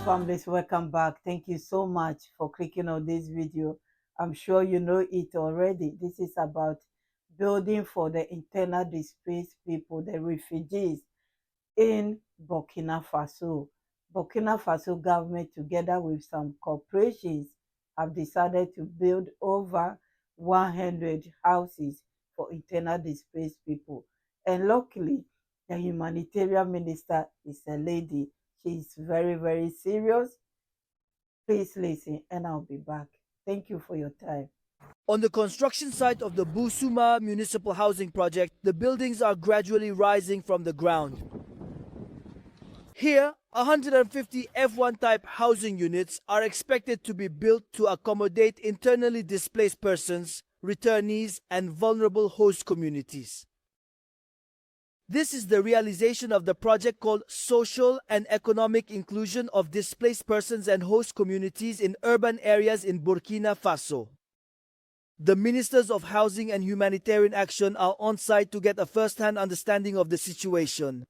families, welcome back. Thank you so much for clicking on this video. I'm sure you know it already. This is about building for the internal displaced people, the refugees in Burkina Faso. Burkina Faso government, together with some corporations, have decided to build over 100 houses for internal displaced people. And luckily, the humanitarian minister is a lady. She's very, very serious. Please listen, and I'll be back. Thank you for your time. On the construction site of the Busuma Municipal Housing Project, the buildings are gradually rising from the ground. Here, 150 F1 type housing units are expected to be built to accommodate internally displaced persons, returnees, and vulnerable host communities. This is the realization of the project called Social and Economic Inclusion of Displaced Persons and Host Communities in Urban Areas in Burkina Faso. The Ministers of Housing and Humanitarian Action are on site to get a first-hand understanding of the situation.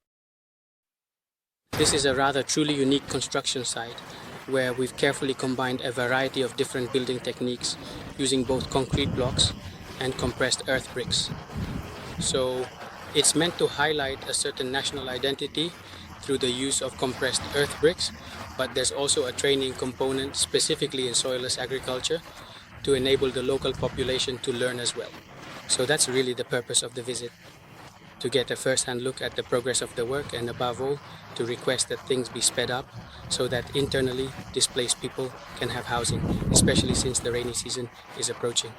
This is a rather truly unique construction site where we've carefully combined a variety of different building techniques using both concrete blocks and compressed earth bricks. So it's meant to highlight a certain national identity through the use of compressed earth bricks, but there's also a training component specifically in soilless agriculture to enable the local population to learn as well. So that's really the purpose of the visit, to get a first-hand look at the progress of the work and above all, to request that things be sped up so that internally displaced people can have housing, especially since the rainy season is approaching.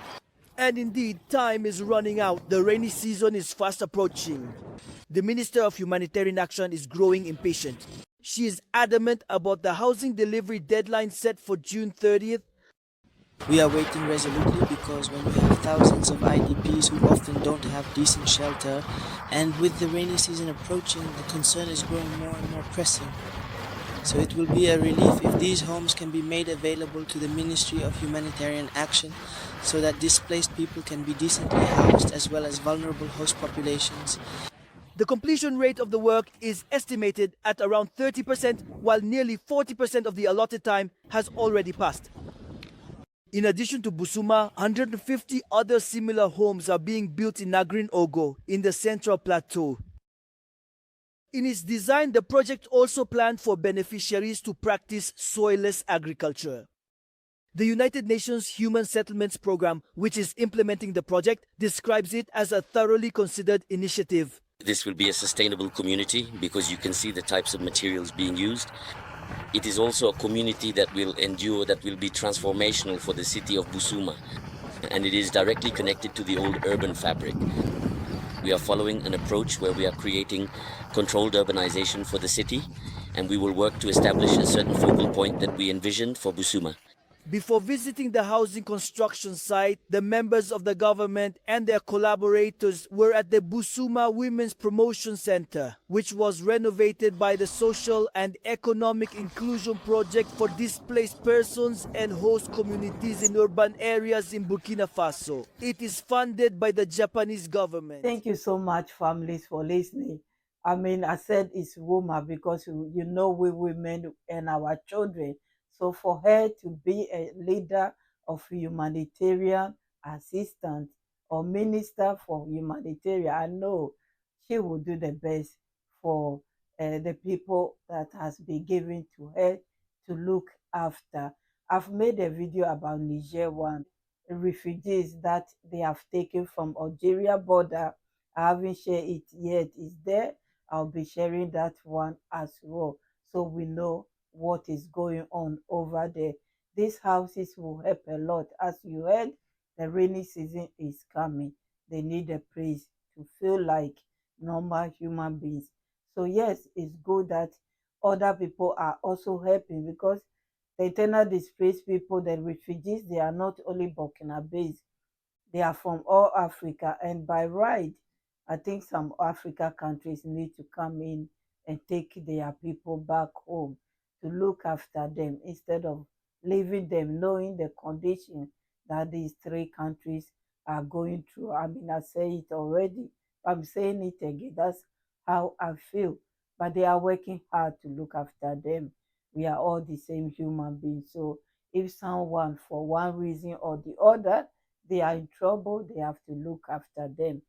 And indeed, time is running out. The rainy season is fast approaching. The Minister of Humanitarian Action is growing impatient. She is adamant about the housing delivery deadline set for June 30th. We are waiting resolutely because when we have thousands of IDPs who often don't have decent shelter, and with the rainy season approaching, the concern is growing more and more pressing. So it will be a relief if these homes can be made available to the Ministry of Humanitarian Action so that displaced people can be decently housed as well as vulnerable host populations. The completion rate of the work is estimated at around 30%, while nearly 40% of the allotted time has already passed. In addition to Busuma, 150 other similar homes are being built in Nagrin Ogo in the Central Plateau. In its design, the project also planned for beneficiaries to practice soilless agriculture. The United Nations Human Settlements Program, which is implementing the project, describes it as a thoroughly considered initiative. This will be a sustainable community because you can see the types of materials being used. It is also a community that will endure, that will be transformational for the city of Busuma, and it is directly connected to the old urban fabric. We are following an approach where we are creating controlled urbanization for the city, and we will work to establish a certain focal point that we envisioned for Busuma. Before visiting the housing construction site, the members of the government and their collaborators were at the Busuma Women's Promotion Center, which was renovated by the Social and Economic Inclusion Project for Displaced Persons and Host Communities in Urban Areas in Burkina Faso. It is funded by the Japanese government. Thank you so much, families, for listening. I said it's woman because you know we women and our children. So for her to be a leader of humanitarian assistant or minister for humanitarian, I know she will do the best for the people that has been given to her to look after. I've made a video about Niger one, refugees that they have taken from Algeria border. I haven't shared it yet. It's there. I'll be sharing that one as well, so we know what is going on over there. These houses will help a lot. As you heard, the rainy season is coming. They need a place to feel like normal human beings. So yes, it's good that other people are also helping, because the internal displaced people, the refugees, they are not only Burkina based, they are from all Africa. And by right, I think some Africa countries need to come in and take their people back home to look after them instead of leaving them, knowing the condition that these three countries are going through. I say it already, I'm saying it again. That's how I feel. But they are working hard to look after them. We are all the same human beings. So if someone, for one reason or the other, they are in trouble, they have to look after them.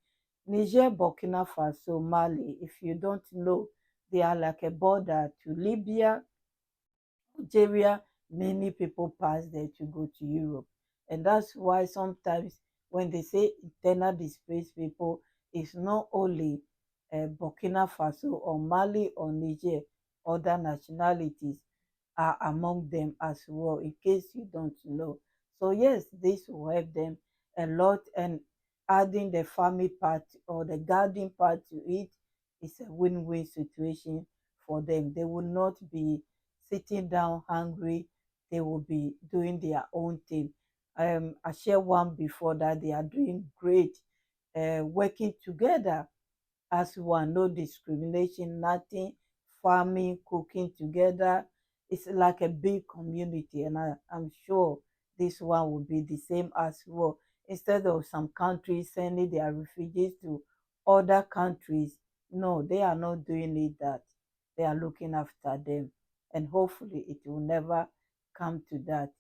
Niger, Burkina Faso, Mali, if you don't know, they are like a border to Libya, Algeria. Many people pass there to go to Europe. And that's why sometimes when they say internal displaced people, it's not only Burkina Faso or Mali or Niger, other nationalities are among them as well, in case you don't know. So, yes, this will help them a lot. And adding the family part or the guardian part to it is a win win situation for them. They will not be sitting down hungry, they will be doing their own thing. I shared one before that they are doing great, working together as one, no discrimination, nothing, farming, cooking together. It's like a big community, and I'm sure this one will be the same as well. Instead of some countries sending their refugees to other countries, no, they are not doing it that. They are looking after them, and hopefully it will never come to that.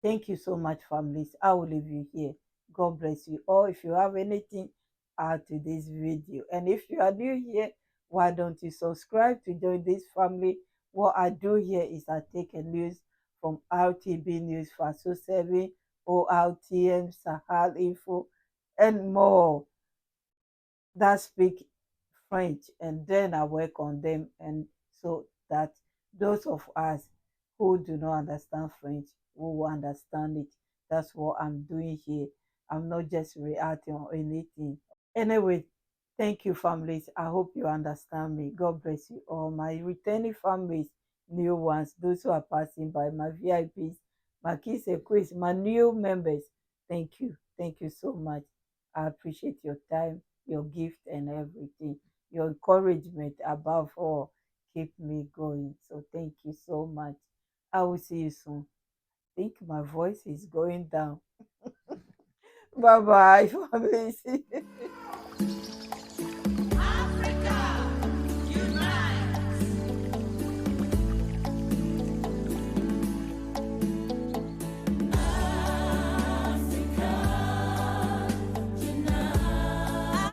Thank you so much, families. I will leave you here. God bless you. Or if you have anything add to this video, and if you are new here, why don't you subscribe to join this family? What I do here is I take a news from RTB News, Faso 7, ORTM, Sahel Info, and more that speak French, and then I work on them, and so that those of us who do not understand French will understand it. That's what I'm doing here. I'm not just reacting on anything. Anyway, thank you, families. I hope you understand me. God bless you all. My returning families, new ones, those who are passing by, my VIPs, my kids and quiz, my new members. Thank you. Thank you so much. I appreciate your time, your gift, and everything. Your encouragement, above all, keep me going. So thank you so much. I will see you soon. I think my voice is going down. Bye bye, families.